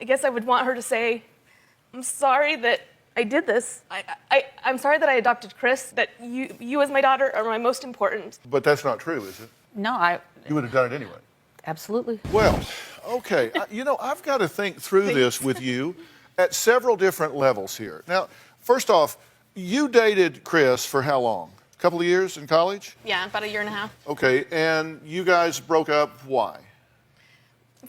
I guess I would want her to say, I'm sorry that I did this. I'm sorry that I adopted Chris, that you as my daughter are my most important. But that's not true, is it? No, You would have done it anyway. absolutely. Well, okay. I've got to think through this with you at several different levels here. Now, first off, you dated Chris for how long? A couple of years in college? Yeah, about a year and a half. Okay, and you guys broke up. Why?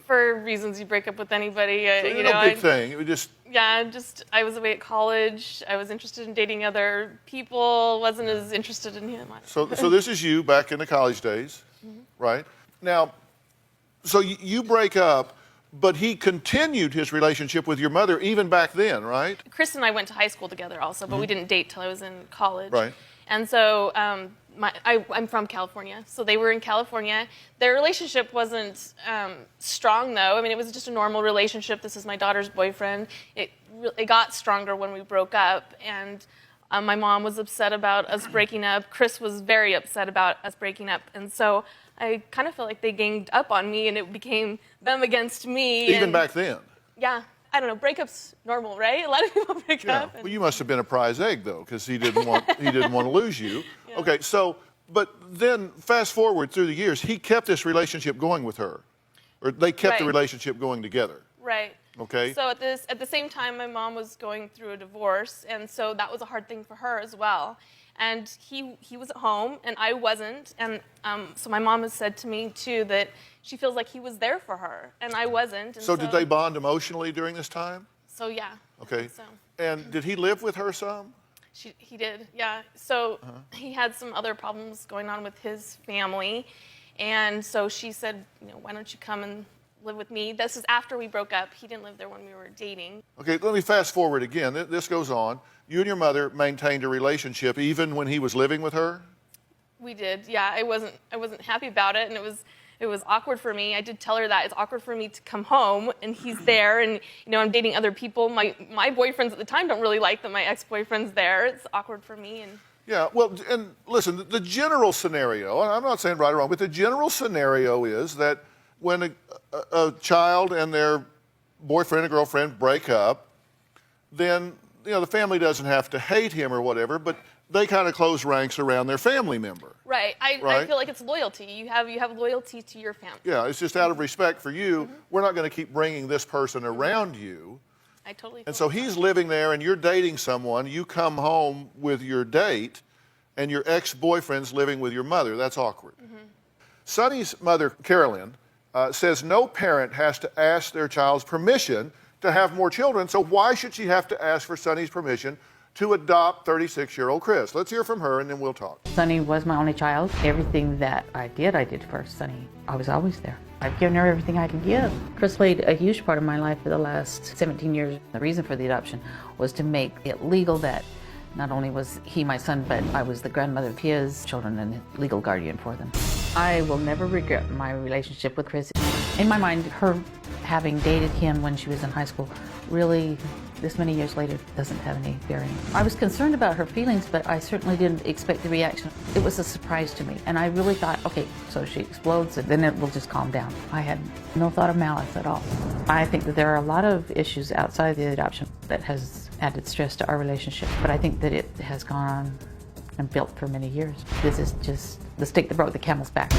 For reasons you break up with anybody. No big thing. It was just. Yeah, I was away at college. I was interested in dating other people. Wasn't as interested in him. So this is you back in the college days, right? Now, so you break up, but he continued his relationship with your mother even back then, right? Chris and I went to high school together also, but we didn't date till I was in college. Right. And so I'm from California, so they were in California. Their relationship wasn't strong, though. I mean, it was just a normal relationship. This is my daughter's boyfriend. It got stronger when we broke up, and my mom was upset about us breaking up. Chris was very upset about us breaking up, and so I kind of felt like they ganged up on me, and it became them against me. Even back then? Yeah. I don't know, breakup's normal, right? A lot of people break up. Well, you must have been a prize egg, though, because he didn't want to lose you. Yeah. Okay, so, but then fast forward through the years, he kept this relationship going with her, or they kept the relationship going together. Right. Okay. So at the same time, my mom was going through a divorce, and so that was a hard thing for her as well. And he was at home, and I wasn't. And so my mom has said to me, too, that she feels like he was there for her, and I wasn't. And so did they bond emotionally during this time? So, yeah. Okay. So. And did he live with her some? He did, yeah. So he had some other problems going on with his family. And so she said, why don't you come and live with me? This is after we broke up. He didn't live there when we were dating. Okay, let me fast forward again. This goes on. You and your mother maintained a relationship even when he was living with her? We did, yeah. I wasn't happy about it, and it was awkward for me. I did tell her that. It's awkward for me to come home, and he's there, and I'm dating other people. My boyfriends at the time don't really like that my ex-boyfriend's there. It's awkward for me. And yeah, well, and listen, the general scenario, and I'm not saying right or wrong, but the general scenario is that when a child and their boyfriend or girlfriend break up, then the family doesn't have to hate him or whatever, but they kind of close ranks around their family member. Right. I feel like it's loyalty. You have loyalty to your family. Yeah, it's just out of respect for you. We're not going to keep bringing this person around you. I totally. And so he's living there, and you're dating someone. You come home with your date, and your ex-boyfriend's living with your mother. That's awkward. Sonny's mother, Carolyn, says no parent has to ask their child's permission to have more children, so why should she have to ask for Sonny's permission to adopt 36-year-old Chris? Let's hear from her, and then we'll talk. Sonny was my only child. Everything that I did for Sonny. I was always there. I've given her everything I could give. Chris played a huge part of my life for the last 17 years. The reason for the adoption was to make it legal that not only was he my son, but I was the grandmother of his children and legal guardian for them. I will never regret my relationship with Chris. In my mind, her having dated him when she was in high school really, this many years later, doesn't have any bearing. I was concerned about her feelings, but I certainly didn't expect the reaction. It was a surprise to me, and I really thought, okay, so she explodes, and then it will just calm down. I had no thought of malice at all. I think that there are a lot of issues outside the adoption that has added stress to our relationship, but I think that it has gone on and built for many years. This is just the stick that broke the camel's back.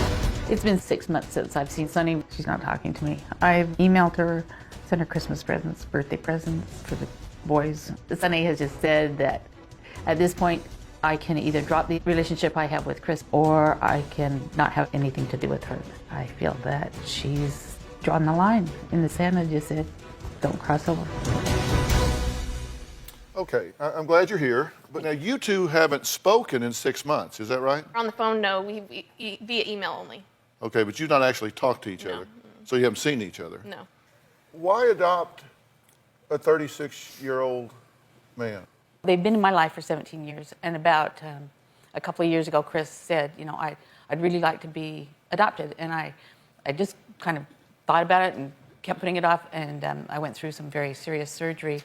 It's been 6 months since I've seen Sonny. She's not talking to me. I've emailed her, sent her Christmas presents, birthday presents for the boys. Sonny has just said that at this point, I can either drop the relationship I have with Chris or I can not have anything to do with her. I feel that she's drawn the line in the sand and just said, don't cross over. Okay, I'm glad you're here, but now you two haven't spoken in 6 months, is that right? On the phone, no, we via email only. Okay, but you've not actually talked to each other, so you haven't seen each other. No. Why adopt a 36-year-old man? They've been in my life for 17 years, and about a couple of years ago, Chris said, I'd really like to be adopted, and I just kind of thought about it and kept putting it off, and I went through some very serious surgery,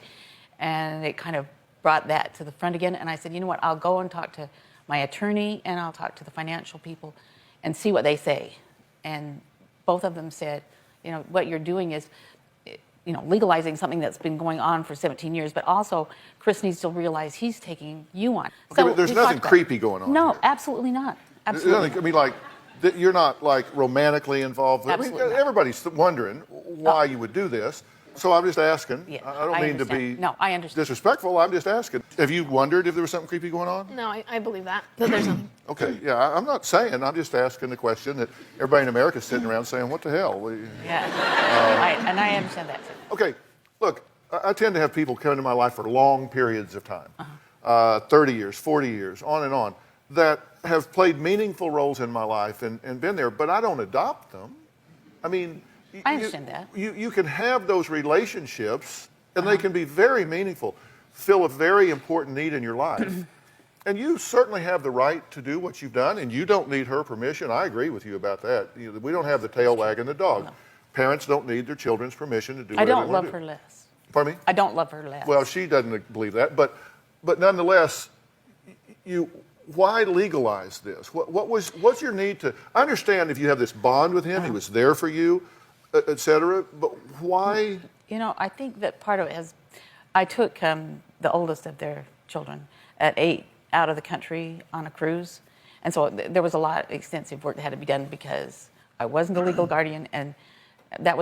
and it kind of brought that to the front again, and I said, you know what, I'll go and talk to my attorney, and I'll talk to the financial people, and see what they say. And both of them said, what you're doing is, legalizing something that's been going on for 17 years, but also Chris needs to realize he's taking you on. Okay, but there's nothing creepy going on. No, here. absolutely not. Absolutely. I mean, like, you're not like romantically involved. Absolutely I mean, not. everybody's wondering why you would do this. So I'm just asking. Yeah, I don't mean to be I understand. disrespectful. I'm just asking. Have you wondered if there was something creepy going on? No, I believe that there's nothing. Okay, yeah, I'm not saying. I'm just asking the question that everybody in America is sitting around saying, what the hell? Yeah, and I understand that too. Okay, look, I tend to have people come into my life for long periods of time, 30 years, 40 years, on and on, that have played meaningful roles in my life and been there, but I don't adopt them. I mean, I understand that. You can have those relationships, and they can be very meaningful, fill a very important need in your life. And you certainly have the right to do what you've done, and you don't need her permission. I agree with you about that. We don't have the tail wagging the dog. No. Parents don't need their children's permission to do whatever they want to do. I don't love her less. Pardon me? I don't love her less. Well, she doesn't believe that, but nonetheless, why legalize this? What's your need to? I understand if you have this bond with him, he was there for you, et cetera, but why? I think that part of it is, I took the oldest of their children at 8 out of the country on a cruise, and so there was a lot of extensive work that had to be done because I wasn't the legal guardian, and that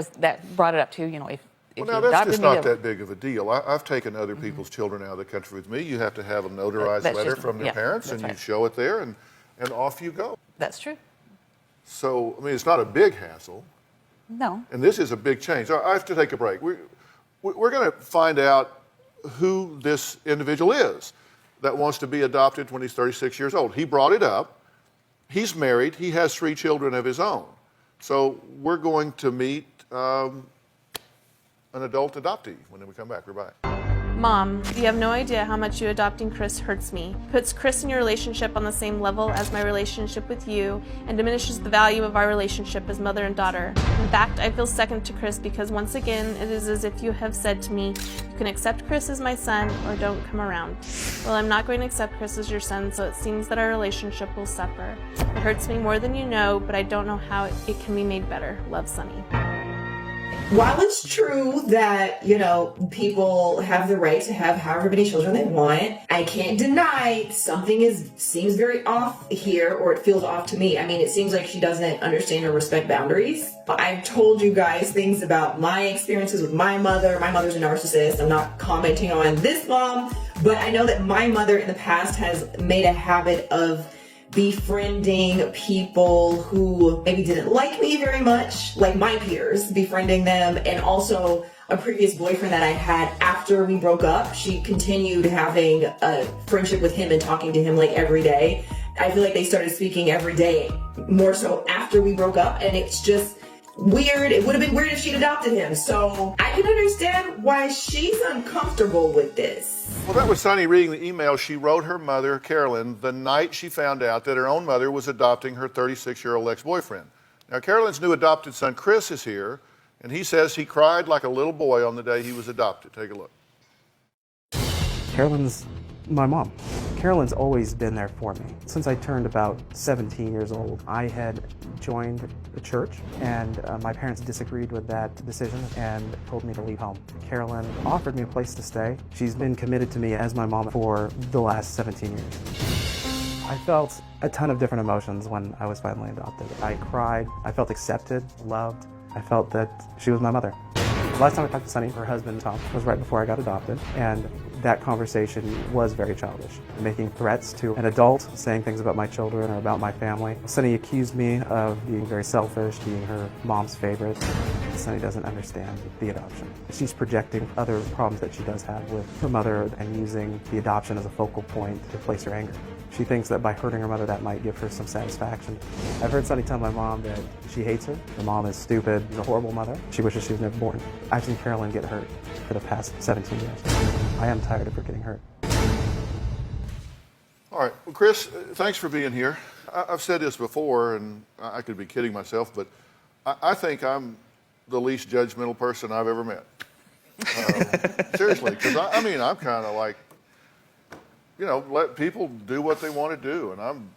brought it up too. If well, now that's just not that big of a deal. I've taken other people's children out of the country with me. You have to have a notarized letter from their parents, and you show it there, and off you go. That's true. So, I mean, it's not a big hassle. No. And this is a big change. I have to take a break. We're going to find out who this individual is that wants to be adopted when he's 36 years old. He brought it up. He's married. He has 3 children of his own. So we're going to meet an adult adoptee when we come back. We're back. Mom, you have no idea how much you adopting Chris hurts me. Puts Chris and your relationship on the same level as my relationship with you and diminishes the value of our relationship as mother and daughter. In fact, I feel second to Chris because once again, it is as if you have said to me, you can accept Chris as my son or don't come around. Well, I'm not going to accept Chris as your son, so it seems that our relationship will suffer. It hurts me more than you know, but I don't know how it can be made better. Love, Sunny. While it's true that, people have the right to have however many children they want, I can't deny something seems very off here, or it feels off to me. I mean, it seems like she doesn't understand or respect boundaries. I've told you guys things about my experiences with my mother. My mother's a narcissist. I'm not commenting on this mom, but I know that my mother in the past has made a habit of befriending people who maybe didn't like me very much, like my peers, befriending them, and also a previous boyfriend that I had after we broke up. She continued having a friendship with him and talking to him like every day. I feel like they started speaking every day, more so after we broke up, and it's just weird. It would have been weird if she'd adopted him. So I can understand why she's uncomfortable with this. Well, that was Sunny reading the email she wrote her mother, Carolyn, the night she found out that her own mother was adopting her 36-year-old ex-boyfriend. Now, Carolyn's new adopted son, Chris, is here, and he says he cried like a little boy on the day he was adopted. Take a look. Carolyn's my mom. Carolyn's always been there for me. Since I turned about 17 years old, I had joined the church, and my parents disagreed with that decision and told me to leave home. Carolyn offered me a place to stay. She's been committed to me as my mom for the last 17 years. I felt a ton of different emotions when I was finally adopted. I cried, I felt accepted, loved. I felt that she was my mother. The last time I talked to Sunny, her husband, Tom, was right before I got adopted, and that conversation was very childish. Making threats to an adult, saying things about my children or about my family. Sunny accused me of being very selfish, being her mom's favorite. Sunny doesn't understand the adoption. She's projecting other problems that she does have with her mother and using the adoption as a focal point to place her anger. She thinks that by hurting her mother, that might give her some satisfaction. I've heard Sunny tell my mom that she hates her. Her mom is stupid, she's a horrible mother. She wishes she was never born. I've seen Carolyn get hurt for the past 17 years. I am tired of her getting hurt. All right. Well, Chris, thanks for being here. I've said this before, and I could be kidding myself, but I think I'm the least judgmental person I've ever met. Seriously, because I'm kind of like, let people do what they want to do, and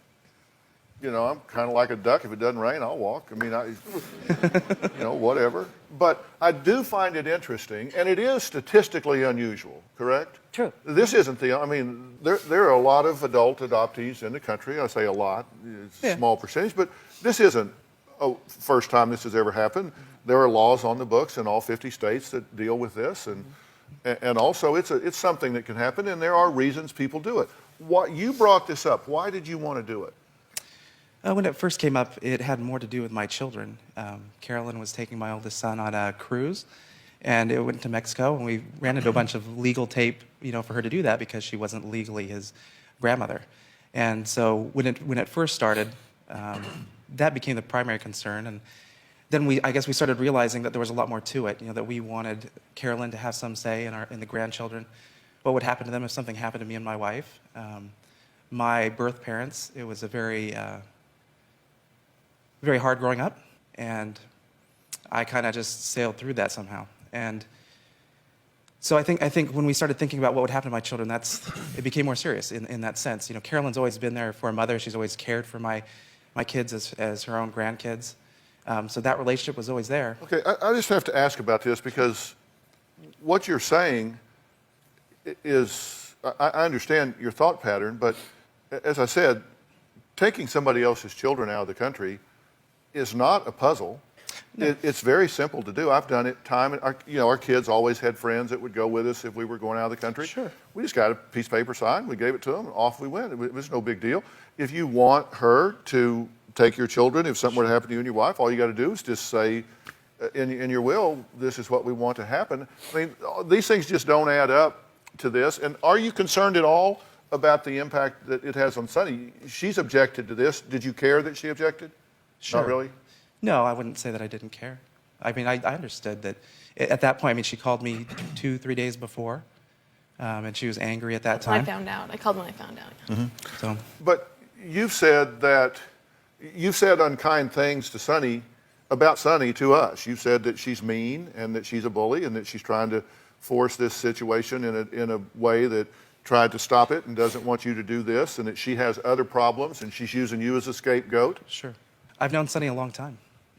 I'm kind of like a duck. If it doesn't rain, I'll walk. I mean, whatever. But I do find it interesting, and it is statistically unusual, correct? True. This isn't there are a lot of adult adoptees in the country. I say a lot, it's a small percentage, but this isn't a first time this has ever happened. There are laws on the books in all 50 states that deal with this, and also it's something that can happen, and there are reasons people do it. You brought this up. Why did you want to do it? When it first came up, it had more to do with my children. Carolyn was taking my oldest son on a cruise, and it went to Mexico, and we ran into a bunch of legal tape, for her to do that because she wasn't legally his grandmother. And so when it first started, that became the primary concern. And then I guess we started realizing that there was a lot more to it. That we wanted Carolyn to have some say in the grandchildren. What would happen to them if something happened to me and my wife? My birth parents, it was a very very hard growing up, and I kind of just sailed through that somehow. And so I think when we started thinking about what would happen to my children, it became more serious in that sense. Carolyn's always been there for a mother. She's always cared for my kids as her own grandkids. So that relationship was always there. Okay, I just have to ask about this because what you're saying is, I understand your thought pattern, but as I said, taking somebody else's children out of the country is not a puzzle. No. It's very simple to do. I've done it our kids always had friends that would go with us if we were going out of the country. Sure. We just got a piece of paper signed, we gave it to them, and off we went. It was no big deal. If you want her to take your children, if something were to happen to you and your wife, all you got to do is just say in your will, this is what we want to happen. I mean, these things just don't add up to this. And are you concerned at all about the impact that it has on Sunny? She's objected to this. Did you care that she objected? Sure. Not really? No, I wouldn't say that I didn't care. I mean, I understood that at that point. I mean, she called me 2-3 days before, and she was angry at that time. I found out. I called when I found out. Mm-hmm. So, but you've said unkind things to Sunny, about Sunny to us. You've said that she's mean and that she's a bully and that she's trying to force this situation in a way that tried to stop it and doesn't want you to do this, and that she has other problems and she's using you as a scapegoat. Sure. I've known Sunny a long time,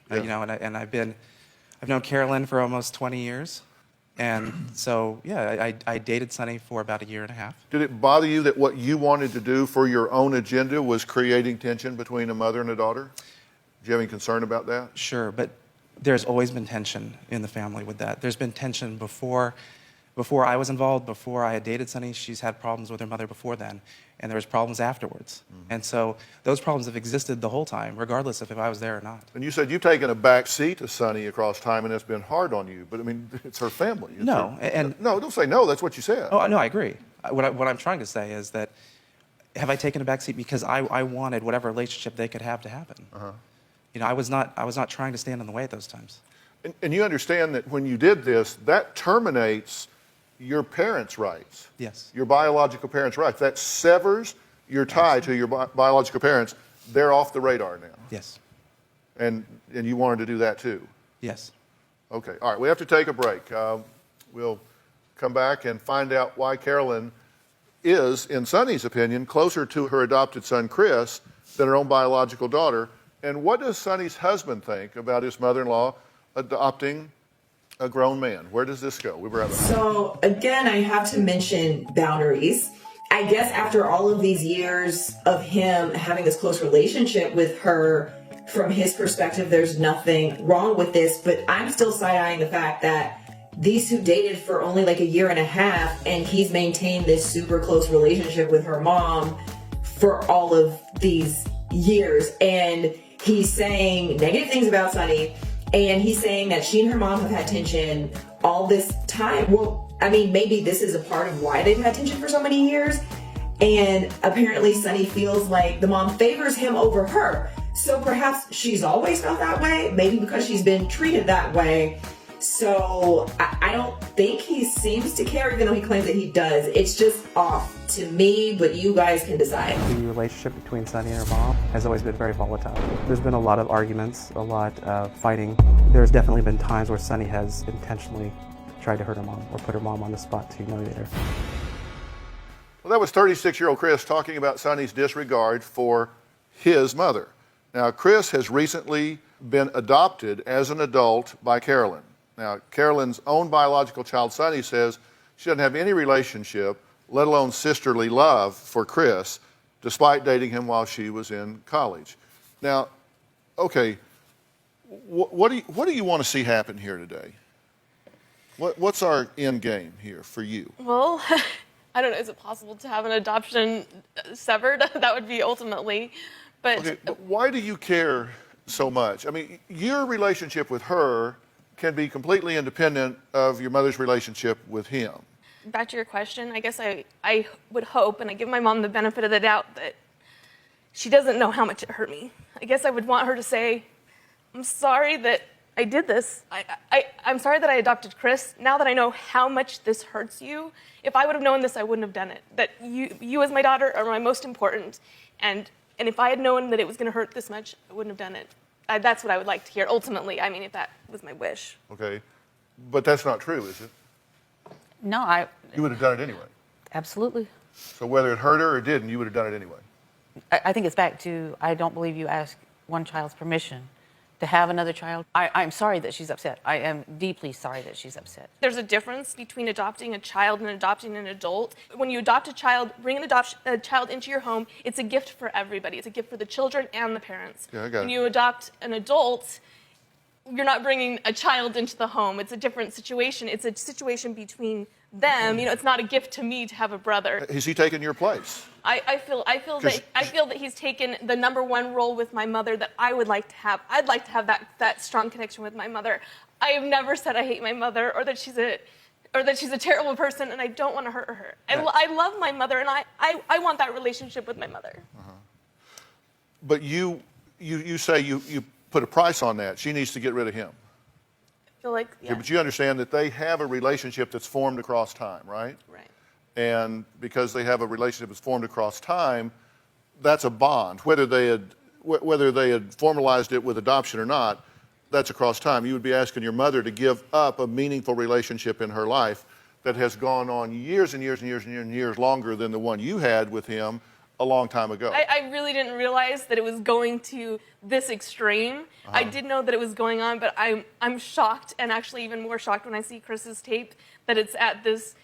Yeah. and I've known Carolyn for almost 20 years, and so yeah, I dated Sunny for about 1.5 years. Did it bother you that what you wanted to do for your own agenda was creating tension between a mother and a daughter? Do you have any concern about that? Sure, but there's always been tension in the family with that. There's been tension before I was involved, before I had dated Sunny. She's had problems with her mother before then, and there was problems afterwards. Mm-hmm. And so those problems have existed the whole time, regardless of if I was there or not. And you said you've taken a back seat to Sunny across time, and it's been hard on you. But I mean, it's her family. No, no, don't say no. That's what you said. Oh no, I agree. What I'm trying to say is that have I taken a back seat because I wanted whatever relationship they could have to happen. Uh-huh. I was not trying to stand in the way at those times. And you understand that when you did this, that terminates your parents' rights. Yes. Your biological parents' rights. That severs your tie to your biological parents. They're off the radar now. Yes. And you wanted to do that too? Yes. Okay. All right. We have to take a break. We'll come back and find out why Carolyn is, in Sunny's opinion, closer to her adopted son, Chris, than her own biological daughter. And what does Sunny's husband think about his mother-in-law adopting a grown man? Where does this go? So again, I have to mention boundaries. I guess after all of these years of him having this close relationship with her, from his perspective, there's nothing wrong with this, but I'm still side-eyeing the fact that these two dated for only like 1.5 years, and he's maintained this super close relationship with her mom for all of these years. And he's saying negative things about Sunny, and he's saying that she and her mom have had tension all this time. Well, I mean, maybe this is a part of why they've had tension for so many years. And apparently Sunny feels like the mom favors him over her. So perhaps she's always felt that way, maybe because she's been treated that way. So I don't think he seems to care, even though he claims that he does. It's just off to me, but you guys can decide. The relationship between Sunny and her mom has always been very volatile. There's been a lot of arguments, a lot of fighting. There's definitely been times where Sunny has intentionally tried to hurt her mom or put her mom on the spot to humiliate her. Well, that was 36-year-old Chris talking about Sunny's disregard for his mother. Now, Chris has recently been adopted as an adult by Carolyn. Now, Carolyn's own biological child, Sonny, says she doesn't have any relationship, let alone sisterly love, for Chris, despite dating him while she was in college. Now, okay, what do you want to see happen here today? What's our end game here for you? Well, I don't know. Is it possible to have an adoption severed? That would be ultimately. But, Okay, but why do you care so much? I mean, your relationship with her can be completely independent of your mother's relationship with him. back to your question, I guess I would hope, and I give my mom the benefit of the doubt, that she doesn't know how much it hurt me. I guess I would want her to say, I'm sorry that I did this. I'm sorry that I adopted Chris. Now that I know how much this hurts you, if I would have known this, I wouldn't have done it. That you as my daughter are my most important, and if I had known that it was going to hurt this much, I wouldn't have done it. That's what I would like to hear, ultimately. I mean, if that was my wish. Okay, but that's not true, is it? No, You would have done it anyway. absolutely. So whether it hurt her or didn't, you would have done it anyway. I think it's back to, I don't believe you ask one child's permission to have another child. I'm sorry that she's upset. I am deeply sorry that she's upset. There's a difference between adopting a child and adopting an adult. When you adopt a child, bring a child into your home, it's a gift for everybody. It's a gift for the children and the parents. Yeah, I got it. When you adopt an adult, you're not bringing a child into the home. It's a different situation. It's a situation between them. You know, it's not a gift to me to have a brother. Has he taken your place? I feel that he's taken the number one role with my mother that I would like to have. I'd like to have that strong connection with my mother. I have never said I hate my mother or that she's a terrible person, and I don't want to hurt her. I love my mother, and I want that relationship with my mother. But you say you put a price on that. She needs to get rid of him. I feel like, yeah. Okay, but you understand that they have a relationship that's formed across time, right? Right. And because they have a relationship that's formed across time, that's a bond. Whether they had formalized it with adoption or not, that's across time. You would be asking your mother to give up a meaningful relationship in her life that has gone on years and years and years and years and years longer than the one you had with him a long time ago. I really didn't realize that it was going to this extreme. I did know that it was going on, but I'm shocked, and actually even more shocked when I see Chris's tape, that it's at this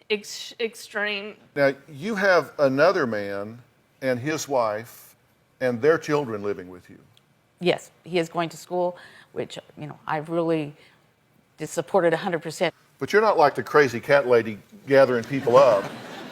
extreme. Now, you have another man and his wife and their children living with you. Yes, he is going to school, which, I've really just supported 100%. But you're not like the crazy cat lady gathering people up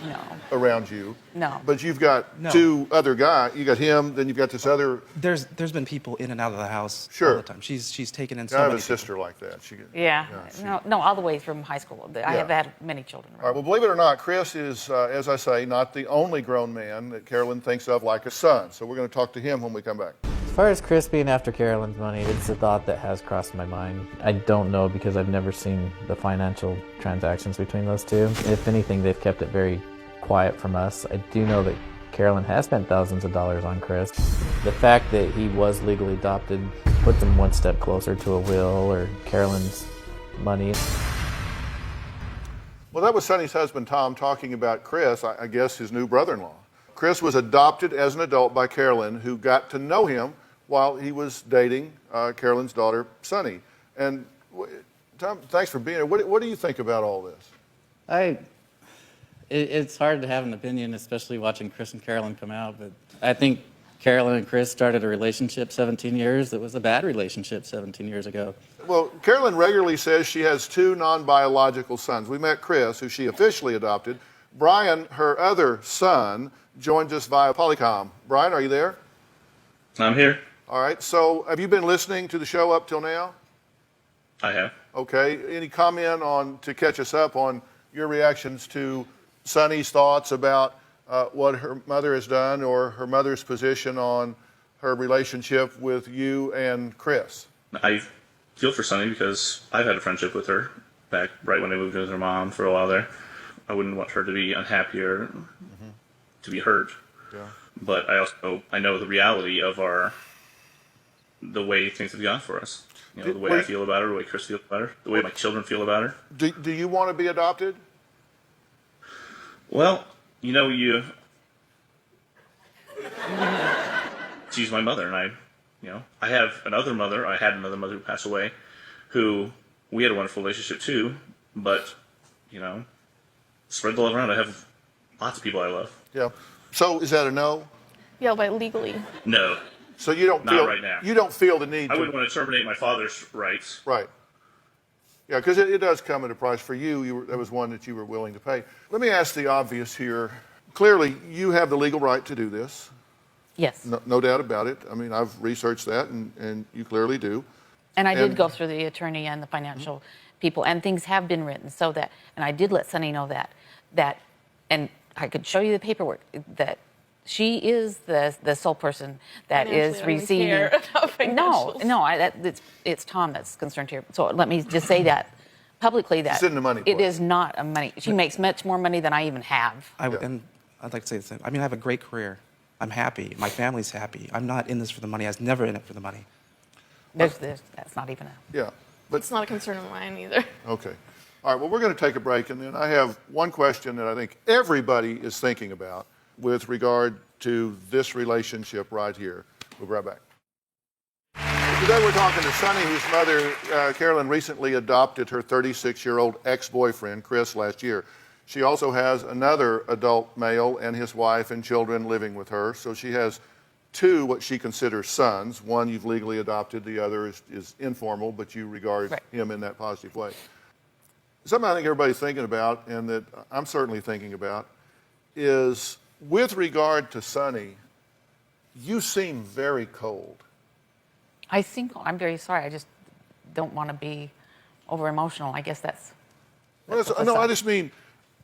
No. around you. No. But you've got two other guys. You got him, then you've got this other. There's been people in and out of the house Sure. all the time. She's taken in so I have many a sister like that. Yeah. she- No, all the way from high school. I have had many children. All right, well, believe it or not, Chris is, as I say, not the only grown man that Carolyn thinks of like a son. So we're going to talk to him when we come back. As far as Chris being after Carolyn's money, it's a thought that has crossed my mind. I don't know because I've never seen the financial transactions between those two. If anything, they've kept it very quiet from us. I do know that Carolyn has spent thousands of dollars on Chris. The fact that he was legally adopted puts him one step closer to a will or Carolyn's money. Well, that was Sonny's husband, Tom, talking about Chris, I guess his new brother-in-law. Chris was adopted as an adult by Carolyn, who got to know him while he was dating Carolyn's daughter, Sonny. And Tom, thanks for being here. What do you think about all this? It's hard to have an opinion, especially watching Chris and Carolyn come out, but I think Carolyn and Chris started a relationship 17 years. It was a bad relationship 17 years ago. Well, Carolyn regularly says she has two non-biological sons. We met Chris, who she officially adopted. Brian, her other son, joined us via Polycom. Brian, are you there? I'm here. All right. So have you been listening to the show up till now? I have. Okay. Any comment to catch us up on your reactions to Sonny's thoughts about what her mother has done or her mother's position on her relationship with you and Chris? I feel for Sonny because I've had a friendship with her back right when I moved in with her mom for a while there. I wouldn't want her to be unhappy or to be hurt. Yeah. But I know the reality of the way things have gone for us. The way I feel about her, the way Chris feels about her, the way my children feel about her. Do you want to be adopted? Well, she's my mother, and I have another mother. I had another mother who passed away, who we had a wonderful relationship too. But spread the love around. I have lots of people I love. Yeah. So is that a no? Yeah, but legally. No, So you don't not feel right now. you don't feel the need I to wouldn't want to terminate my father's rights. right. Yeah, because it does come at a price for you. That was one that you were willing to pay. Let me ask the obvious here. Clearly, you have the legal right to do this. Yes. No doubt about it. I mean, I've researched that, and you clearly do. And I And- did go through the attorney and the financial people, and things have been written so that, and I did let Sonny know that, and I could show you the paperwork, that she is the sole person that is Financially, I don't receiving. care about financials. It's Tom that's concerned here. So let me just say that publicly, that It's in the money it place. is not a money. She makes much more money than I even have. And I'd like to say the same. I mean, I have a great career. I'm happy. My family's happy. I'm not in this for the money. I was never in it for the money. That's not even a. Yeah, but It's not a concern of mine either. okay. All right, well, we're going to take a break, and then I have one question that I think everybody is thinking about with regard to this relationship right here. We'll be right back. Today we're talking to Sonny, whose mother, Carolyn, recently adopted her 36-year-old ex-boyfriend, Chris, last year. She also has another adult male and his wife and children living with her, so she has two what she considers sons. One you've legally adopted, the other is informal, but you regard him in that positive way. Something I think everybody's thinking about, and that I'm certainly thinking about, is with regard to Sonny, you seem very cold. I'm very sorry. I just don't want to be over emotional. I guess that's. No, I just mean,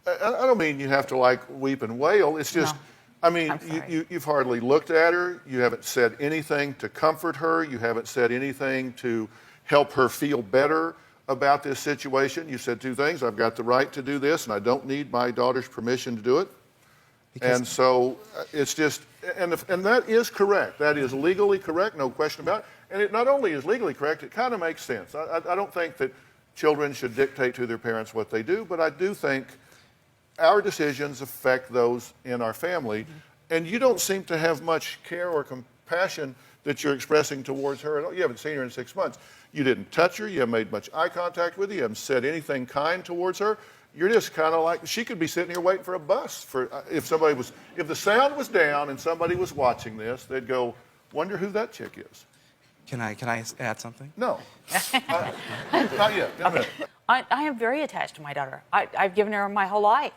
I don't mean you have to like weep and wail. It's just, No. I mean, I'm sorry. you've hardly looked at her. You haven't said anything to comfort her. You haven't said anything to help her feel better about this situation. You said two things. I've got the right to do this, and I don't need my daughter's permission to do it. And so it's just, and that is correct. That is legally correct, no question about it. And it not only is legally correct, it kind of makes sense. I don't think that children should dictate to their parents what they do, but I do think our decisions affect those in our family. And you don't seem to have much care or compassion that you're expressing towards her at all. You haven't seen her in 6 months. You didn't touch her. You haven't made much eye contact with her. You haven't said anything kind towards her. You're just kind of like, she could be sitting here waiting for a bus. If the sound was down and somebody was watching this, they'd go, wonder who that chick is. Can I add something? No. Not yet. Okay. I am very attached to my daughter. I've given her my whole life.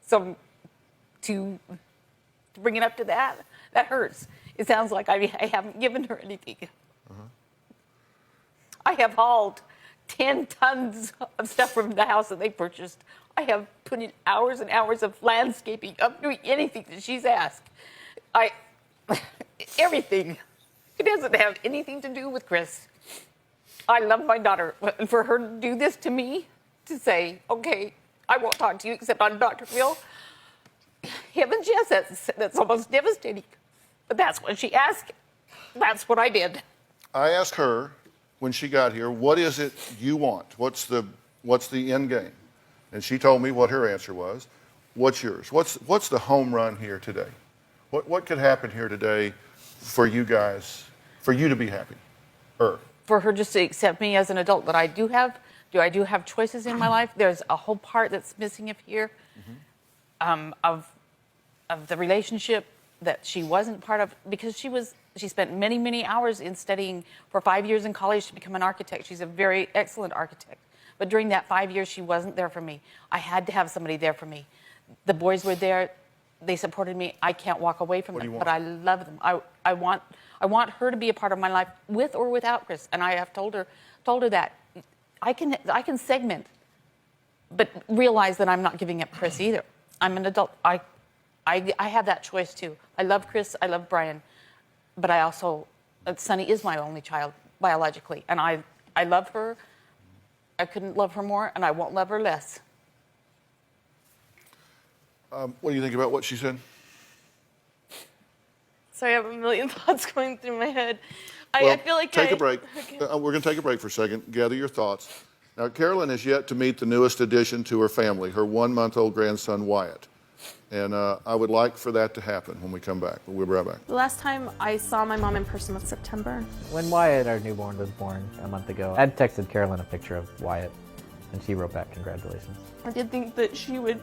So to bring it up to that hurts. It sounds like I haven't given her anything. I have hauled 10 tons of stuff from the house that they purchased. I have put in hours and hours of landscaping. I'm doing anything that she's asked. Everything. It doesn't have anything to do with Chris. I love my daughter. And for her to do this to me, to say, okay, I won't talk to you except on Dr. Phil, heavens, yes, that's almost devastating. But that's what she asked. That's what I did. I asked her when she got here, what is it you want? What's the end game? And she told me what her answer was. What's yours? What's the home run here today? What could happen here today for you guys, for you to be happy? For her just to accept me as an adult, that I do have choices in my life. There's a whole part that's missing here of the relationship that she wasn't part of, because she spent many, many hours in studying for 5 years in college to become an architect. She's a very excellent architect. But during that 5 years, she wasn't there for me. I had to have somebody there for me. The boys were there. They supported me. I can't walk away from them, but I love them. I want her to be a part of my life, with or without Chris. And I have told her that I can segment, but realize that I'm not giving up Chris either. I'm an adult. I have that choice too. I love Chris. I love Brian, but I also, Sonny is my only child biologically, and I love her. I couldn't love her more, and I won't love her less. What do you think about what she said? Sorry, I have a million thoughts going through my head. I feel like take a break. Okay. We're going to take a break for a second. Gather your thoughts. Now, Carolyn has yet to meet the newest addition to her family, her 1-month-old grandson, Wyatt. And I would like for that to happen when we come back. We'll be right back. The last time I saw my mom in person was September. When Wyatt, our newborn, was born a month ago, I'd texted Carolyn a picture of Wyatt, and she wrote back congratulations. I did think that she would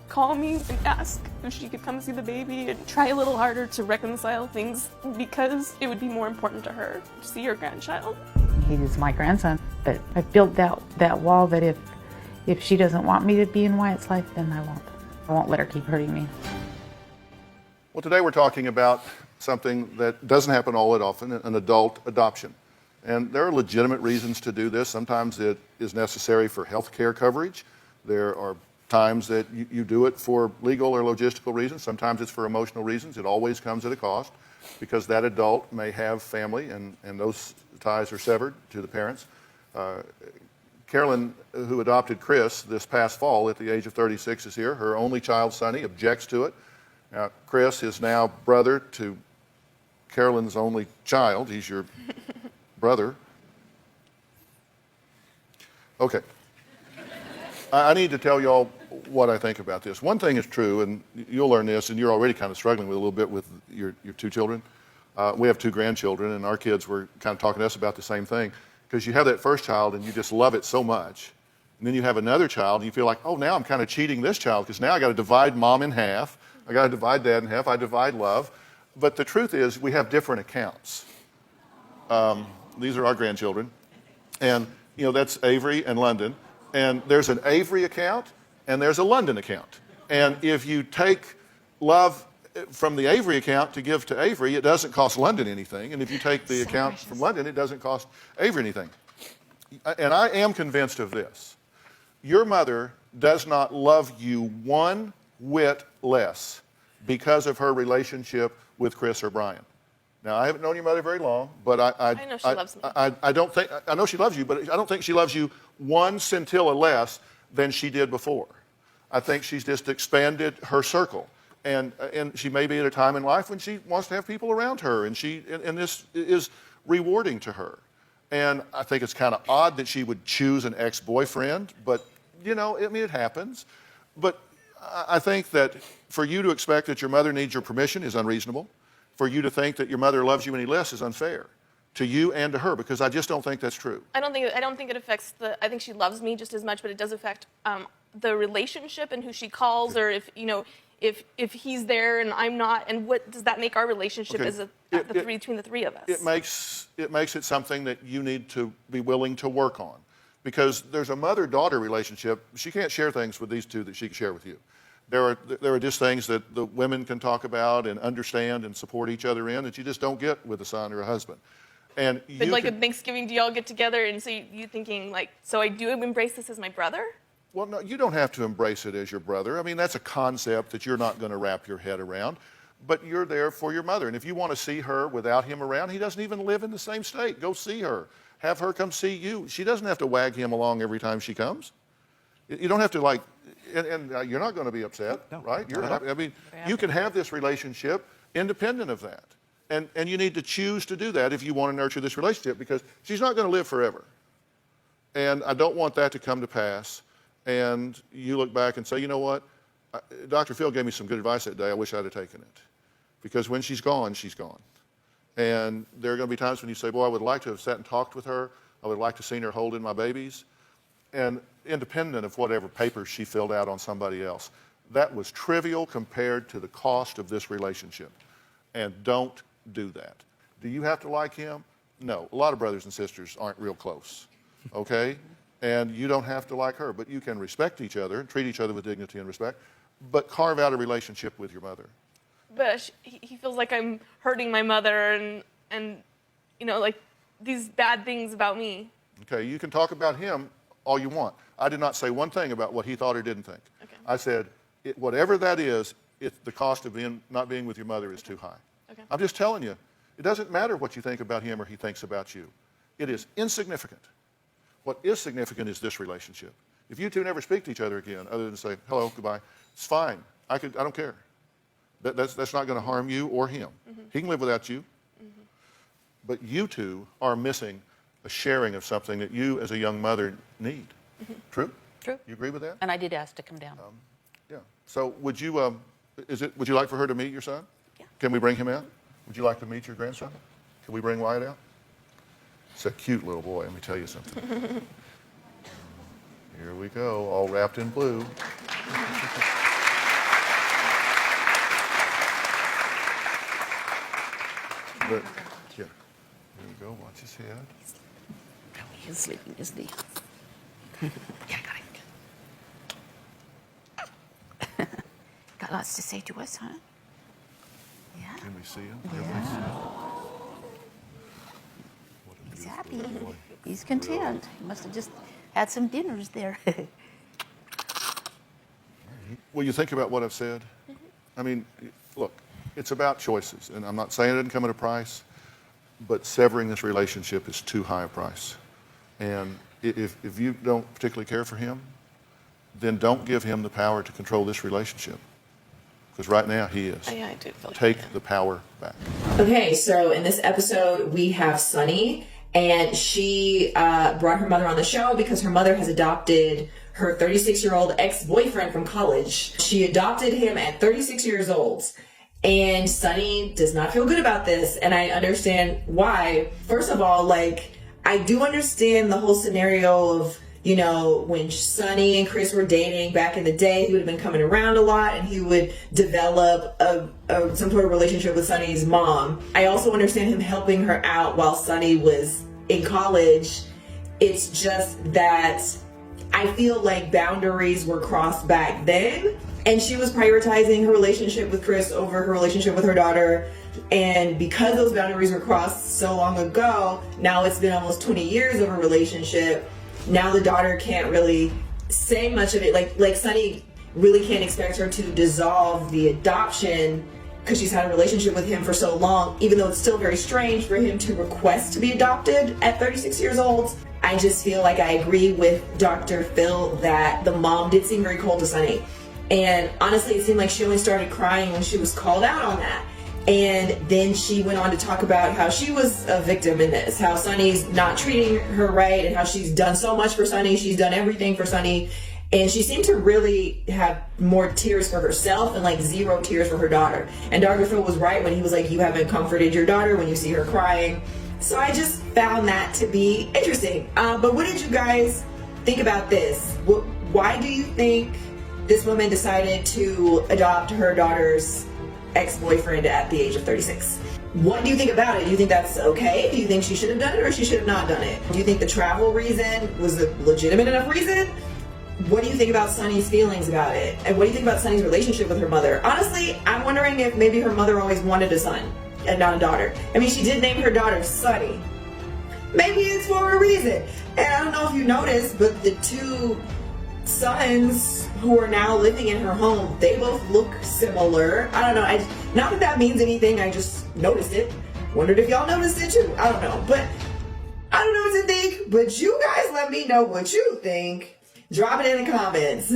call me and ask if she could come see the baby and try a little harder to reconcile things because it would be more important to her to see her grandchild. He is my grandson, but I built that wall that if she doesn't want me to be in Wyatt's life, then I won't. I won't let her keep hurting me. Well, today we're talking about something that doesn't happen all that often, an adult adoption. And there are legitimate reasons to do this. Sometimes it is necessary for health care coverage. There are times that you do it for legal or logistical reasons. Sometimes it's for emotional reasons. It always comes at a cost because that adult may have family and those ties are severed to the parents. Carolyn, who adopted Chris this past fall at the age of 36, is here. Her only child, Sonny, objects to it. Now, Chris is now brother to Carolyn's only child. He's your brother. Okay. I need to tell y'all what I think about this. One thing is true, and you'll learn this, and you're already kind of struggling with a little bit with your two children. We have two grandchildren, and our kids were kind of talking to us about the same thing. Because you have that first child, and you just love it so much. And then you have another child, and you feel like, oh, now I'm kind of cheating this child, because now I got to divide mom in half. I got to divide dad in half. I divide love. But the truth is, we have different accounts. These are our grandchildren. And, that's Avery and London. And there's an Avery account, and there's a London account. And if you take love from the Avery account to give to Avery, it doesn't cost London anything. And if you take the account from London, it doesn't cost Avery anything. And I am convinced of this. Your mother does not love you one whit less because of her relationship with Chris or Brian. Now, I haven't known your mother very long, but I know she loves me. I know she loves you, but I don't think she loves you one scintilla less than she did before. I think she's just expanded her circle. And she may be at a time in life when she wants to have people around her, and this is rewarding to her. And I think it's kind of odd that she would choose an ex-boyfriend, but it happens. But I think that for you to expect that your mother needs your permission is unreasonable. For you to think that your mother loves you any less is unfair to you and to her, because I just don't think that's true. I don't think it affects I think she loves me just as much, but it does affect the relationship and who she calls, or if he's there and I'm not, and what does that make our relationship between the three of us? It makes it something that you need to be willing to work on, because there's a mother-daughter relationship. She can't share things with these two that she can share with you. There are just things that the women can talk about and understand and support each other in that you just don't get with a son or a husband. And but at Thanksgiving, do y'all get together and so you thinking so I do embrace this as my brother? Well, no, you don't have to embrace it as your brother. I mean, that's a concept that you're not going to wrap your head around, but you're there for your mother. And if you want to see her without him around, he doesn't even live in the same state. Go see her. Have her come see you. She doesn't have to wag him along every time she comes. You don't have to and you're not going to be upset, right? You can have this relationship independent of that. And you need to choose to do that if you want to nurture this relationship, because she's not going to live forever. And I don't want that to come to pass. And you look back and say, you know what? Dr. Phil gave me some good advice that day. I wish I'd have taken it. Because when she's gone, she's gone. And there are going to be times when you say, boy, I would like to have sat and talked with her. I would like to have seen her holding my babies. And independent of whatever papers she filled out on somebody else, that was trivial compared to the cost of this relationship. And don't do that. Do you have to like him? No. A lot of brothers and sisters aren't real close. Okay? And you don't have to like her, but you can respect each other and treat each other with dignity and respect, but carve out a relationship with your mother. But he feels like I'm hurting my mother and these bad things about me. Okay, you can talk about him all you want. I did not say one thing about what he thought or didn't think. Okay. I said, whatever that is, the cost of not being with your mother is too high. Okay. I'm just telling you, it doesn't matter what you think about him or he thinks about you. It is insignificant. What is significant is this relationship. If you two never speak to each other again, other than say, hello, goodbye, it's fine. I don't care. That's not going to harm you or him. Mm-hmm. He can live without you. Mm-hmm. But you two are missing a sharing of something that you as a young mother need. Mm-hmm. True? True. You agree with that? And I did ask to come down. Yeah. So would you would you like for her to meet your son? Yeah. Can we bring him out? Would you like to meet your grandson? Can we bring Wyatt out? It's a cute little boy, let me tell you something. Here we go, all wrapped in blue. But, yeah. Here we go, watch his head. He's sleeping, isn't he? Yeah, got him. Got lots to say to us, huh? Yeah. Can we see him? Can we see him? What a He's beautiful happy. little boy. He's content. He must have just had some dinners there. Well, you think about what I've said. I mean, look, it's about choices, and I'm not saying it didn't come at a price, but severing this relationship is too high a price. And if you don't particularly care for him, then don't give him the power to control this relationship. Because right now he is. Yeah, I do feel like Take that. the power back. Okay, so in this episode, we have Sunny, and she brought her mother on the show because her mother has adopted her 36-year-old ex-boyfriend from college. She adopted him at 36 years old. And Sunny does not feel good about this, and I understand why. First of all, like, I do understand the whole scenario of, you know, when Sunny and Chris were dating back in the day, he would have been coming around a lot and he would develop some sort of relationship with Sunny's mom. I also understand him helping her out while Sunny was in college. It's just that I feel like boundaries were crossed back then, and she was prioritizing her relationship with Chris over her relationship with her daughter. And because those boundaries were crossed so long ago, now it's been almost 20 years of a relationship. Now the daughter can't really say much of it. Like Sunny really can't expect her to dissolve the adoption because she's had a relationship with him for so long, even though it's still very strange for him to request to be adopted at 36 years old. I just feel like I agree with Dr. Phil that the mom did seem very cold to Sunny. And honestly, it seemed like she only started crying when she was called out on that. And then she went on to talk about how she was a victim in this, how Sunny's not treating her right, and how she's done so much for Sunny. She's done everything for Sunny. And she seemed to really have more tears for herself and like zero tears for her daughter. And Dr. Phil was right when he was like, you haven't comforted your daughter when you see her crying. So I just found that to be interesting. But what did you guys think about this? Why do you think this woman decided to adopt her daughter's ex-boyfriend at the age of 36? What do you think about it? Do you think that's okay? Do you think she should have done it or she should have not done it? Do you think the travel reason was a legitimate enough reason? What do you think about Sunny's feelings about it? And what do you think about Sunny's relationship with her mother? Honestly, I'm wondering if maybe her mother always wanted a son and not a daughter. I mean, she did name her daughter Sunny. Maybe it's for a reason. And I don't know if you noticed, but the two sons who are now living in her home, they both look similar. I don't know. Not that means anything. I just noticed it. Wondered if y'all noticed it too. I don't know. But I don't know what to think. But you guys let me know what you think. Drop it in the comments.